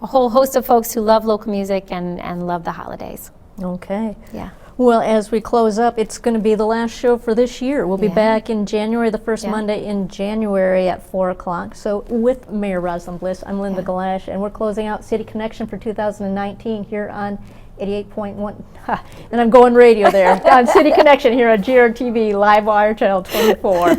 whole host of folks who love local music and love the holidays. Okay. Yeah. Well, as we close up, it's going to be the last show for this year. We'll be back in January, the first Monday in January at 4 o'clock. So with Mayor Rosalynn Bliss, I'm Linda Gellasch, and we're closing out City Connection for 2019 here on 88.1, and I'm going radio there, on City Connection here on GRTV, Live Wire Channel 24.